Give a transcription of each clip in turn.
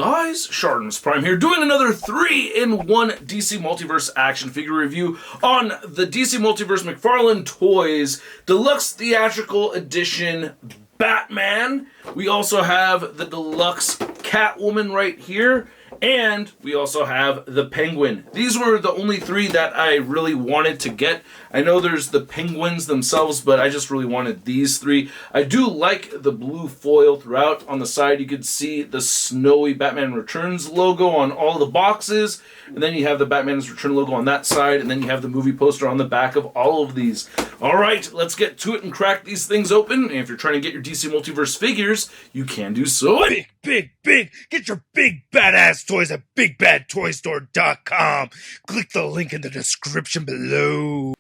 guys? ShartimusPrime here, doing another 3-in-1 DC Multiverse action figure review on the DC Multiverse McFarlaneToys Deluxe Theatrical Edition Batman. We also have the Deluxe Catwoman right here, and we also have the Penguin. These were the only three that I really wanted to get. I know there's the Penguins themselves, but I just really wanted these three. I do like the blue foil throughout. On the side, you can see the snowy Batman Returns logo on all the boxes, and then you have the Batman's Return logo on that side, and then you have the movie poster on the back of all of these. All right, let's get to it and crack these things open. And if you're trying to get your DC Multiverse figures, you can do so. Big! Get your big badass toys at BigBadToyStore.com. Click the link in the description below.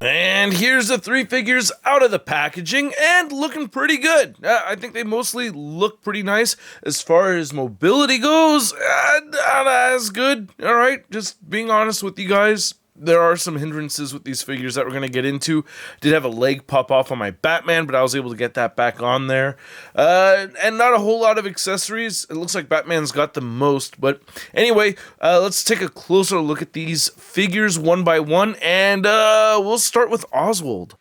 And here's the three figures out of the packaging and looking pretty good. I think they mostly look pretty nice. As far as mobility goes, not as good. All right, just being honest with you guys. There are some hindrances with these figures that we're going to get into. Did have a leg pop off on my Batman, but I was able to get that back on there. And not a whole lot of accessories. It looks like Batman's got the most. But anyway, let's take a closer look at these figures one by one. And we'll start with Oswald.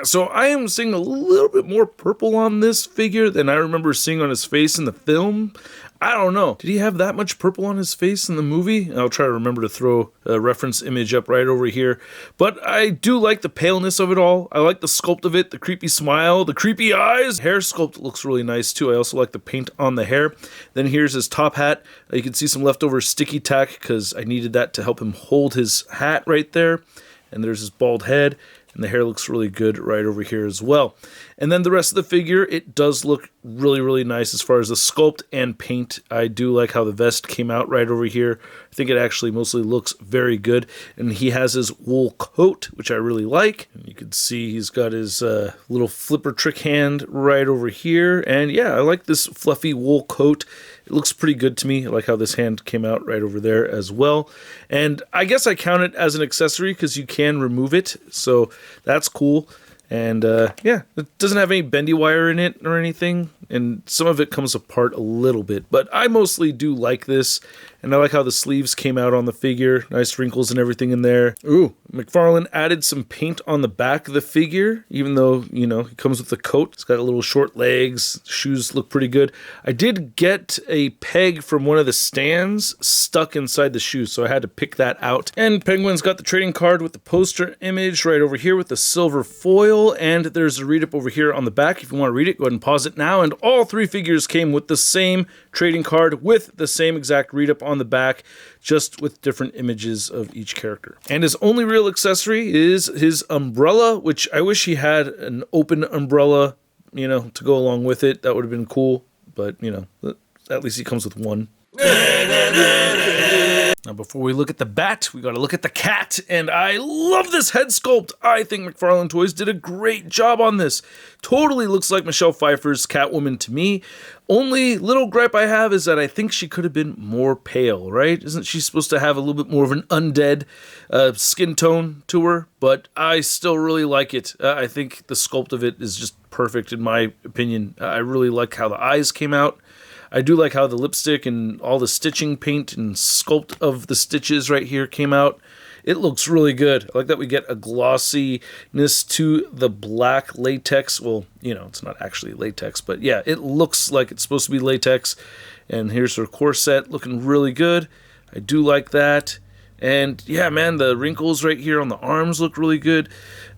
So I am seeing a little bit more purple on this figure than I remember seeing on his face in the film. I don't know. Did he have that much purple on his face in the movie? I'll try to remember to throw a reference image up right over here. But I do like the paleness of it all. I like the sculpt of it, the creepy smile, the creepy eyes. Hair sculpt looks really nice too. I also like the paint on the hair. Then here's his top hat. You can see some leftover sticky tack because I needed that to help him hold his hat right there. And there's his bald head. And the hair looks really good right over here as well. And then the rest of the figure, it does look really, really nice as far as the sculpt and paint. I do like how the vest came out right over here. I think it actually mostly looks very good. And he has his wool coat, which I really like. And you can see he's got his little flipper trick hand right over here. And yeah, I like this fluffy wool coat. It looks pretty good to me. I like how this hand came out right over there as well. And I guess I count it as an accessory because you can remove it. So that's cool. And yeah, it doesn't have any bendy wire in it or anything. And some of it comes apart a little bit. But I mostly do like this. And I like how the sleeves came out on the figure. Nice wrinkles and everything in there. Ooh, McFarlane added some paint on the back of the figure, even though, you know, he comes with the coat. It's got a little short legs. Shoes look pretty good. I did get a peg from one of the stands stuck inside the shoe, so I had to pick that out. And Penguin's got the trading card with the poster image right over here with the silver foil. And there's a read-up over here on the back. If you want to read it, go ahead and pause it now. And all three figures came with the same trading card with the same exact read-up on the back, just with different images of each character. And his only real accessory is his umbrella, which I wish he had an open umbrella, you know, to go along with it. That would have been cool, but, you know, at least he comes with one. Now, before we look at the bat, we got to look at the cat, and I love this head sculpt. I think McFarlaneToys did a great job on this. Totally looks like Michelle Pfeiffer's Catwoman to me. Only little gripe I have is that I think she could have been more pale, right? Isn't she supposed to have a little bit more of an undead skin tone to her? But I still really like it. I think the sculpt of it is just perfect in my opinion. I really like how the eyes came out. I do like how the lipstick and all the stitching paint and sculpt of the stitches right here came out. It looks really good. I like that we get a glossiness to the black latex. Well, you know, it's not actually latex, but yeah, it looks like it's supposed to be latex. And here's her corset looking really good. I do like that. And yeah, man, the wrinkles right here on the arms look really good.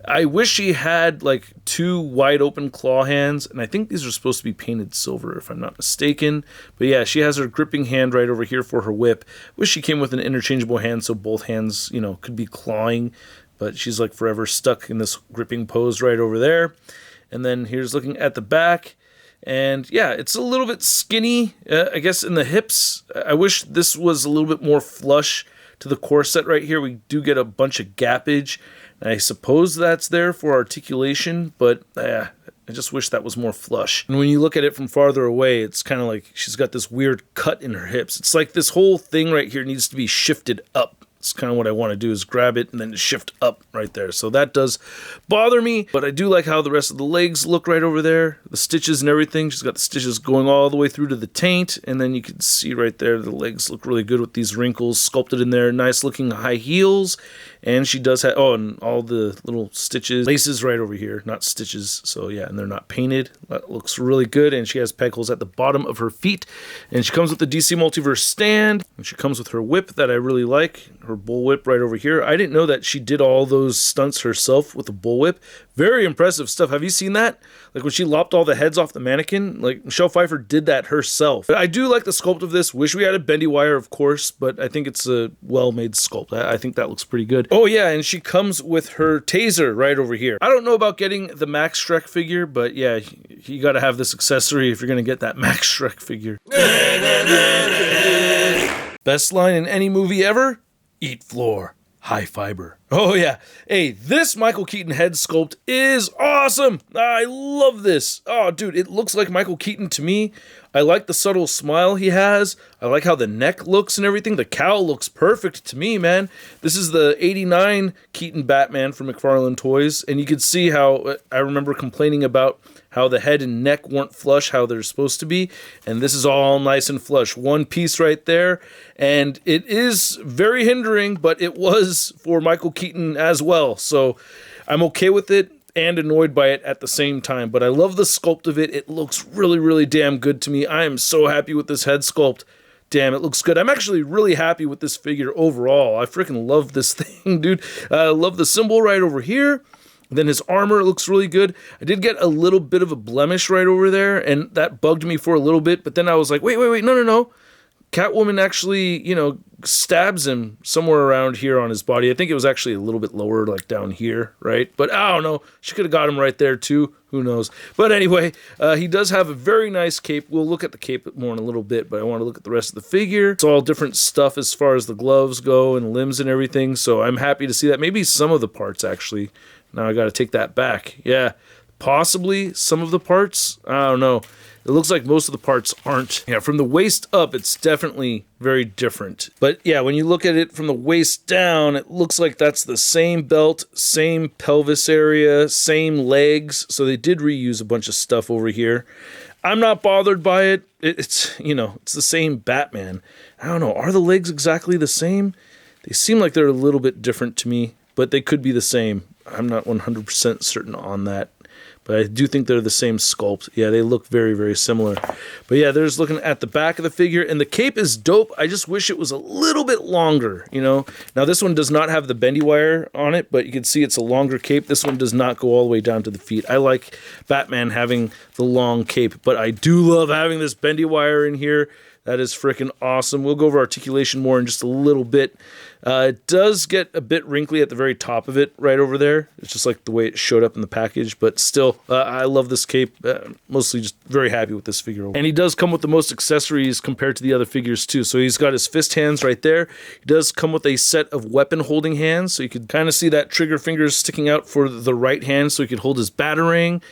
I wish she had like two wide open claw hands, and I think these are supposed to be painted silver if I'm not mistaken. But yeah, she has her gripping hand right over here for her whip. Wish she came with an interchangeable hand so both hands, you know, could be clawing, but she's like forever stuck in this gripping pose right over there. And then here's looking at the back. And yeah, it's a little bit skinny, I guess, in the hips. I wish this was a little bit more flush to the corset right here. We do get a bunch of gappage. I suppose that's there for articulation, but I just wish that was more flush. And when you look at it from farther away, it's kind of like she's got this weird cut in her hips. It's like this whole thing right here needs to be shifted up. It's kind of what I want to do, is grab it and then shift up right there. So that does bother me, but I do like how the rest of the legs look right over there. The stitches and everything. She's got the stitches going all the way through to the taint, and then you can see right there the legs look really good with these wrinkles sculpted in there. Nice looking high heels. And she does have, oh, and all the little stitches, laces right over here, not stitches. So yeah, and they're not painted. That looks really good. And she has peg holes at the bottom of her feet. And she comes with the DC Multiverse stand. And she comes with her whip that I really like, her bullwhip right over here. I didn't know that she did all those stunts herself with the bullwhip. Very impressive stuff. Have you seen that? Like when she lopped all the heads off the mannequin, like Michelle Pfeiffer did that herself. But I do like the sculpt of this. Wish we had a bendy wire, of course, but I think it's a well-made sculpt. I think that looks pretty good. Oh yeah, and she comes with her taser right over here. I don't know about getting the Max Shrek figure, but yeah, you gotta have this accessory if you're gonna get that Max Shrek figure. Best line in any movie ever? Eat floor. High fiber. Oh yeah. Hey, this Michael Keaton head sculpt is awesome. I love this. Oh dude, it looks like Michael Keaton to me. I like the subtle smile he has. I like how the neck looks and everything. The cowl looks perfect to me, man. This is the 89 Keaton Batman from McFarlaneToys, and you can see how I remember complaining about how the head and neck weren't flush how they're supposed to be, and this is all nice and flush. One piece right there, and it is very hindering, but it was for Michael Keaton as well, so I'm okay with it and annoyed by it at the same time, but I love the sculpt of it. It looks really, really damn good to me. I am so happy with this head sculpt. Damn, it looks good. I'm actually really happy with this figure overall. I freaking love this thing, dude. I love the symbol right over here. Then his armor looks really good. I did get a little bit of a blemish right over there, and that bugged me for a little bit, but then I was like, wait, no. Catwoman actually, stabs him somewhere around here on his body. I think it was actually a little bit lower, like down here, right? But I don't know. She could have got him right there too. Who knows? But anyway, he does have a very nice cape. We'll look at the cape more in a little bit, but I want to look at the rest of the figure. It's all different stuff as far as the gloves go and limbs and everything, so I'm happy to see that. Maybe some of the parts, actually. Now I got to take that back. Yeah, possibly some of the parts. I don't know. It looks like most of the parts aren't. Yeah, from the waist up, it's definitely very different. But yeah, when you look at it from the waist down, it looks like that's the same belt, same pelvis area, same legs. So they did reuse a bunch of stuff over here. I'm not bothered by it. It's the same Batman. I don't know. Are the legs exactly the same? They seem like they're a little bit different to me, but they could be the same. I'm not 100% certain on that. But I do think they're the same sculpt. Yeah, they look very, very similar. But yeah, there's looking at the back of the figure. And the cape is dope. I just wish it was a little bit longer, Now, this one does not have the bendy wire on it, but you can see it's a longer cape. This one does not go all the way down to the feet. I like Batman having the long cape, but I do love having this bendy wire in here. That is freaking awesome. We'll go over articulation more in just a little bit. It does get a bit wrinkly at the very top of it, right over there. It's just like the way it showed up in the package, but still, I love this cape. Mostly just very happy with this figure. And he does come with the most accessories compared to the other figures too. So he's got his fist hands right there. He does come with a set of weapon holding hands, so you could kind of see that trigger fingers sticking out for the right hand, so he could hold his batarang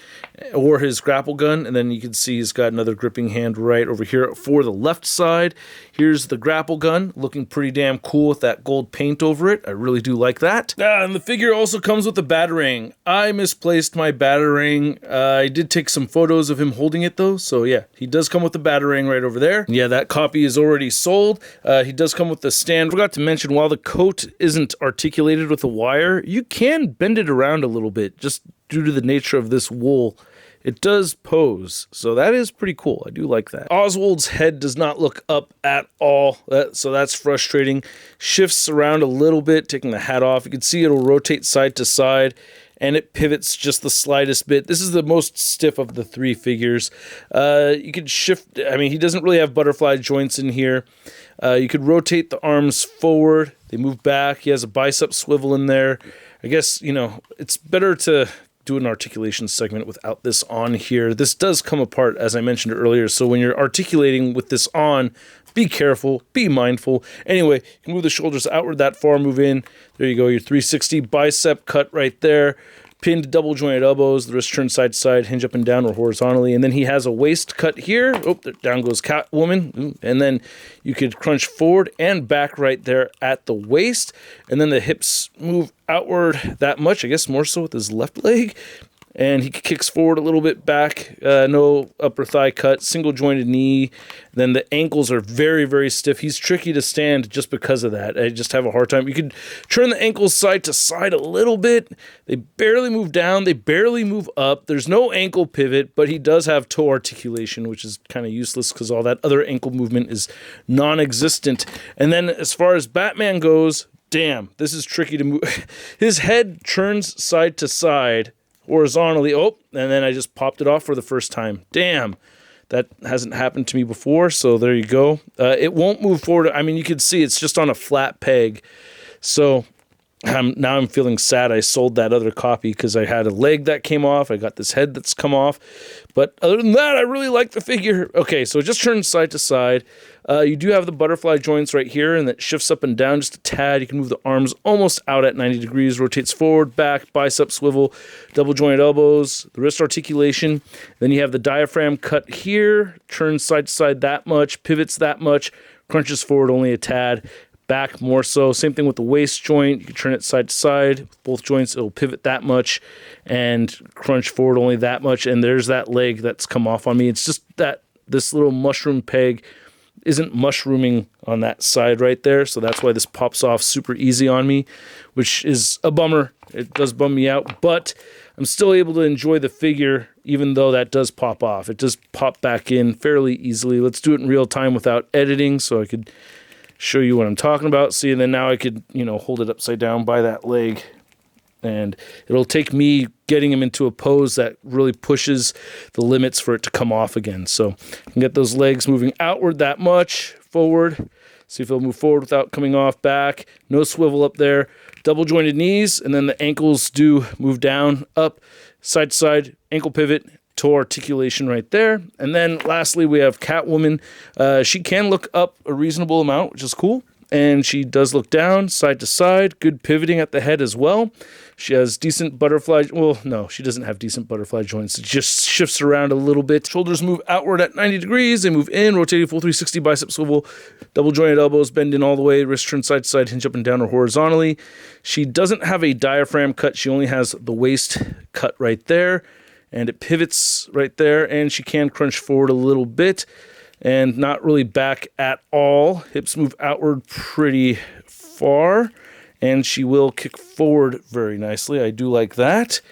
or his grapple gun, and then you can see he's got another gripping hand right over here for the left side. Here's the grapple gun, looking pretty damn cool with that gold paint over it. I really do like that. And the figure also comes with a batarang. I misplaced my batarang. I did take some photos of him holding it though, so yeah, he does come with the batarang right over there. Yeah, that copy is already sold. He does come with the stand. Forgot to mention, while the coat isn't articulated with a wire, you can bend it around a little bit, just due to the nature of this wool. It does pose, so that is pretty cool. I do like that. Oswald's head does not look up at all, so that's frustrating. Shifts around a little bit, taking the hat off. You can see it'll rotate side to side, and it pivots just the slightest bit. This is the most stiff of the three figures. You could shift, he doesn't really have butterfly joints in here. You could rotate the arms forward. They move back. He has a bicep swivel in there. I guess, it's better to do an articulation segment without this on here. This does come apart, as I mentioned earlier, so when you're articulating with this on, be careful, be mindful. Anyway, you can move the shoulders outward that far, move in. There you go, your 360 bicep cut right there. pinned double jointed elbows, the wrist turned side to side, hinge up and down or horizontally. And then he has a waist cut here. Oh, down goes Catwoman. Ooh. And then you could crunch forward and back right there at the waist. And then the hips move outward that much, I guess more so with his left leg. And he kicks forward a little bit back, no upper thigh cut, single jointed knee. Then the ankles are very, very stiff. He's tricky to stand just because of that. I just have a hard time. You could turn the ankles side to side a little bit. They barely move down. They barely move up. There's no ankle pivot, but he does have toe articulation, which is kind of useless because all that other ankle movement is non-existent. And then as far as Batman goes, damn, this is tricky to move. His head turns side to side horizontally. Oh, and then I just popped it off for the first time. Damn, that hasn't happened to me before, so there you go. It won't move forward. I mean, you can see it's just on a flat peg. So now I'm feeling sad I sold that other copy because I had a leg that came off. I got this head that's come off. But other than that, I really like the figure. Okay, so it just turns side to side. You do have the butterfly joints right here, and that shifts up and down just a tad. You can move the arms almost out at 90 degrees, rotates forward, back, bicep swivel, double jointed elbows, the wrist articulation. Then you have the diaphragm cut here, turns side to side that much, pivots that much, crunches forward only a tad, back more so. Same thing with the waist joint. You can turn it side to side. With both joints, it'll pivot that much and crunch forward only that much. And there's that leg that's come off on me. It's just that this little mushroom peg isn't mushrooming on that side right there, so that's why this pops off super easy on me, which is a bummer. It does bum me out, but I'm still able to enjoy the figure even though that does pop off. It does pop back in fairly easily. Let's do it in real time without editing so I could show you what I'm talking about. See, and then now I could, hold it upside down by that leg, and it'll take me getting him into a pose that really pushes the limits for it to come off again. So I can get those legs moving outward that much, forward. See if it'll move forward without coming off, back. No swivel up there. Double jointed knees, and then the ankles do move down, up, side to side, ankle pivot, toe articulation right there. And then lastly, we have Catwoman. She can look up a reasonable amount, which is cool. And she does look down, side to side, good pivoting at the head as well. She has decent butterfly, well, no, she doesn't have decent butterfly joints. It just shifts around a little bit. Shoulders move outward at 90 degrees. They move in, rotating full 360, bicep swivel, double jointed elbows, bend in all the way, wrist turn side to side, hinge up and down or horizontally. She doesn't have a diaphragm cut. She only has the waist cut right there, and it pivots right there, and she can crunch forward a little bit. And not really back at all. Hips move outward pretty far. And she will kick forward very nicely. I do like that.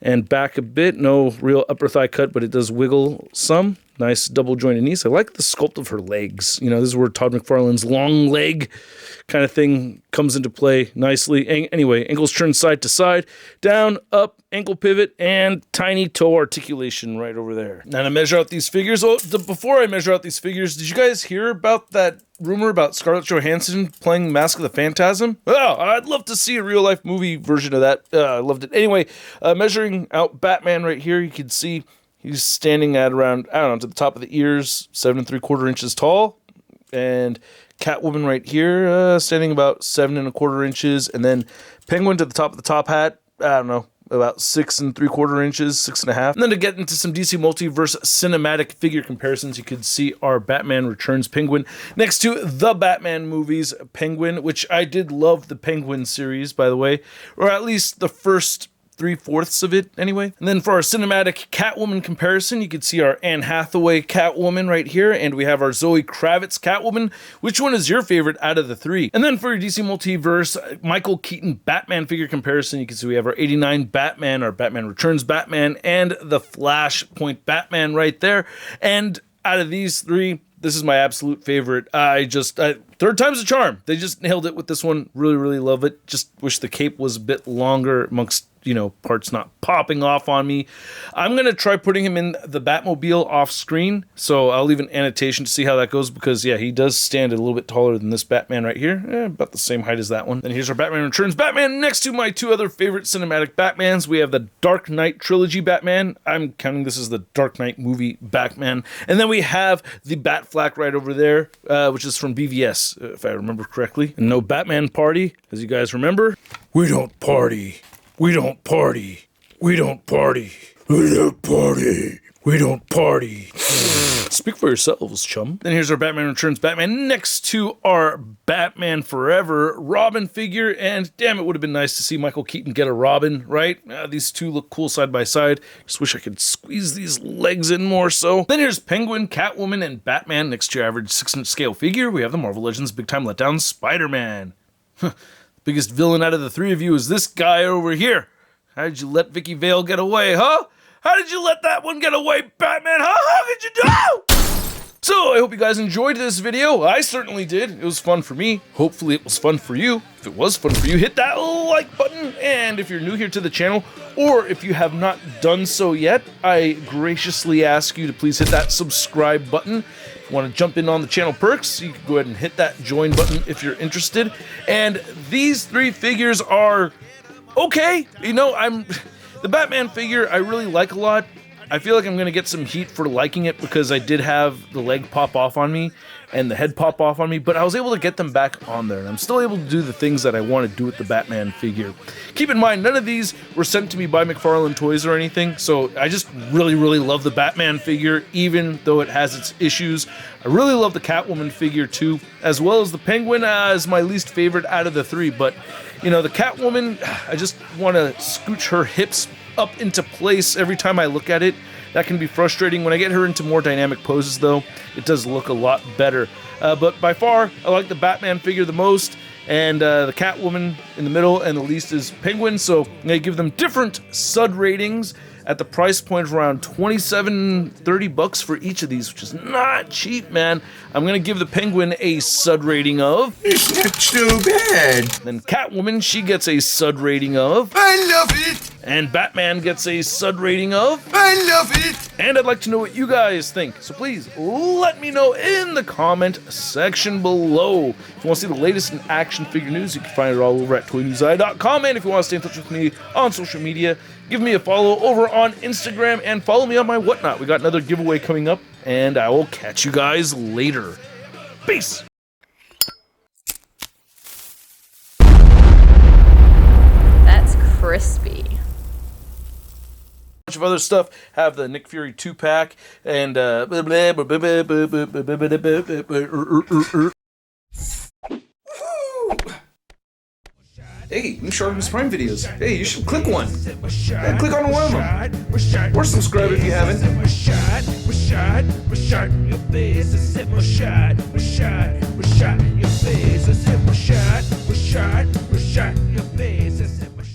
And back a bit. No real upper thigh cut, but it does wiggle some. Nice double jointed knees. I like the sculpt of her legs. This is where Todd McFarlane's long leg kind of thing comes into play nicely. Anyway, ankles turn side to side, down, up, ankle pivot, and tiny toe articulation right over there. Now to measure out these figures. Before I measure out these figures, did you guys hear about that rumor about Scarlett Johansson playing Mask of the Phantasm? Oh, I'd love to see a real life movie version of that. I loved it. Anyway, measuring out Batman right here, you can see he's standing at around, to the top of the ears, 7 3/4 inches tall. And Catwoman right here, standing about 7 1/4 inches. And then Penguin to the top of the top hat, about 6 3/4 inches, 6.5. And then to get into some DC Multiverse cinematic figure comparisons, you could see our Batman Returns Penguin next to the Batman movies Penguin, which I did love the Penguin series, by the way, or at least the first 3/4 of it anyway. And then for our cinematic Catwoman comparison, you can see our Anne Hathaway Catwoman right here, and we have our Zoe Kravitz Catwoman. Which one is your favorite out of the three? And then for your DC Multiverse Michael Keaton Batman figure comparison, you can see we have our 89 Batman, our Batman Returns Batman, and the Flashpoint Batman right there. And out of these three, this is my absolute favorite. Third time's a charm. They just nailed it with this one. Really, really love it. Just wish the cape was a bit longer amongst, parts not popping off on me. I'm going to try putting him in the Batmobile off screen. So I'll leave an annotation to see how that goes because, yeah, he does stand a little bit taller than this Batman right here. About the same height as that one. Then here's our Batman Returns Batman next to my two other favorite cinematic Batmans. We have the Dark Knight Trilogy Batman. I'm counting this as the Dark Knight movie Batman. And then we have the Batflack right over there, which is from BVS, if I remember correctly. And no Batman party, as you guys remember. We don't party. We don't party. We don't party. We don't party. We don't party. Speak for yourselves, chum. Then here's our Batman Returns Batman next to our Batman Forever Robin figure. And damn, it would have been nice to see Michael Keaton get a Robin, right? These two look cool side by side. Just wish I could squeeze these legs in more so. Then here's Penguin, Catwoman, and Batman next to your average 6-inch scale figure. We have the Marvel Legends Big Time Letdown Spider-Man. The biggest villain out of the three of you is this guy over here. How did you let Vicky Vale get away, huh? How did you let that one get away, Batman, huh? How could you do? So, I hope you guys enjoyed this video. I certainly did. It was fun for me. Hopefully it was fun for you. If it was fun for you, hit that like button. And if you're new here to the channel, or if you have not done so yet, I graciously ask you to please hit that subscribe button. If you want to jump in on the channel perks, you can go ahead and hit that join button if you're interested. And these three figures are okay. You know, the Batman figure I really like a lot. I feel like I'm going to get some heat for liking it because I did have the leg pop off on me and the head pop off on me, but I was able to get them back on there, and I'm still able to do the things that I want to do with the Batman figure. Keep in mind, none of these were sent to me by McFarlaneToys or anything, so I just really, really love the Batman figure, even though it has its issues. I really love the Catwoman figure too, as well as the Penguin as my least favorite out of the three, but you know, the Catwoman, I just want to scooch her hips up into place every time I look at it. That can be frustrating. When I get her into more dynamic poses, though, it does look a lot better. But by far, I like the Batman figure the most, and the Catwoman in the middle, and the least is Penguin. So I'm going to give them different SUD ratings at the price point of around $27-30 for each of these, which is not cheap, man. I'm going to give the Penguin a SUD rating of... It's not so bad. Then Catwoman, she gets a SUD rating of... I love it. And Batman gets a SUD rating of... I love it. And I'd like to know what you guys think, so please let me know in the comment section below. If you want to see the latest in action figure news, you can find it all over at toynewseye.com. And if you want to stay in touch with me on social media, give me a follow over on Instagram and follow me on my whatnot. We got another giveaway coming up, and I will catch you guys later. Peace! That's crispy. Bunch of other stuff. Have the Nick Fury 2-pack and Hey, new ShartimusPrime videos. Hey, you should click one. Yeah, click on one of them. Or subscribe if you haven't. Your face.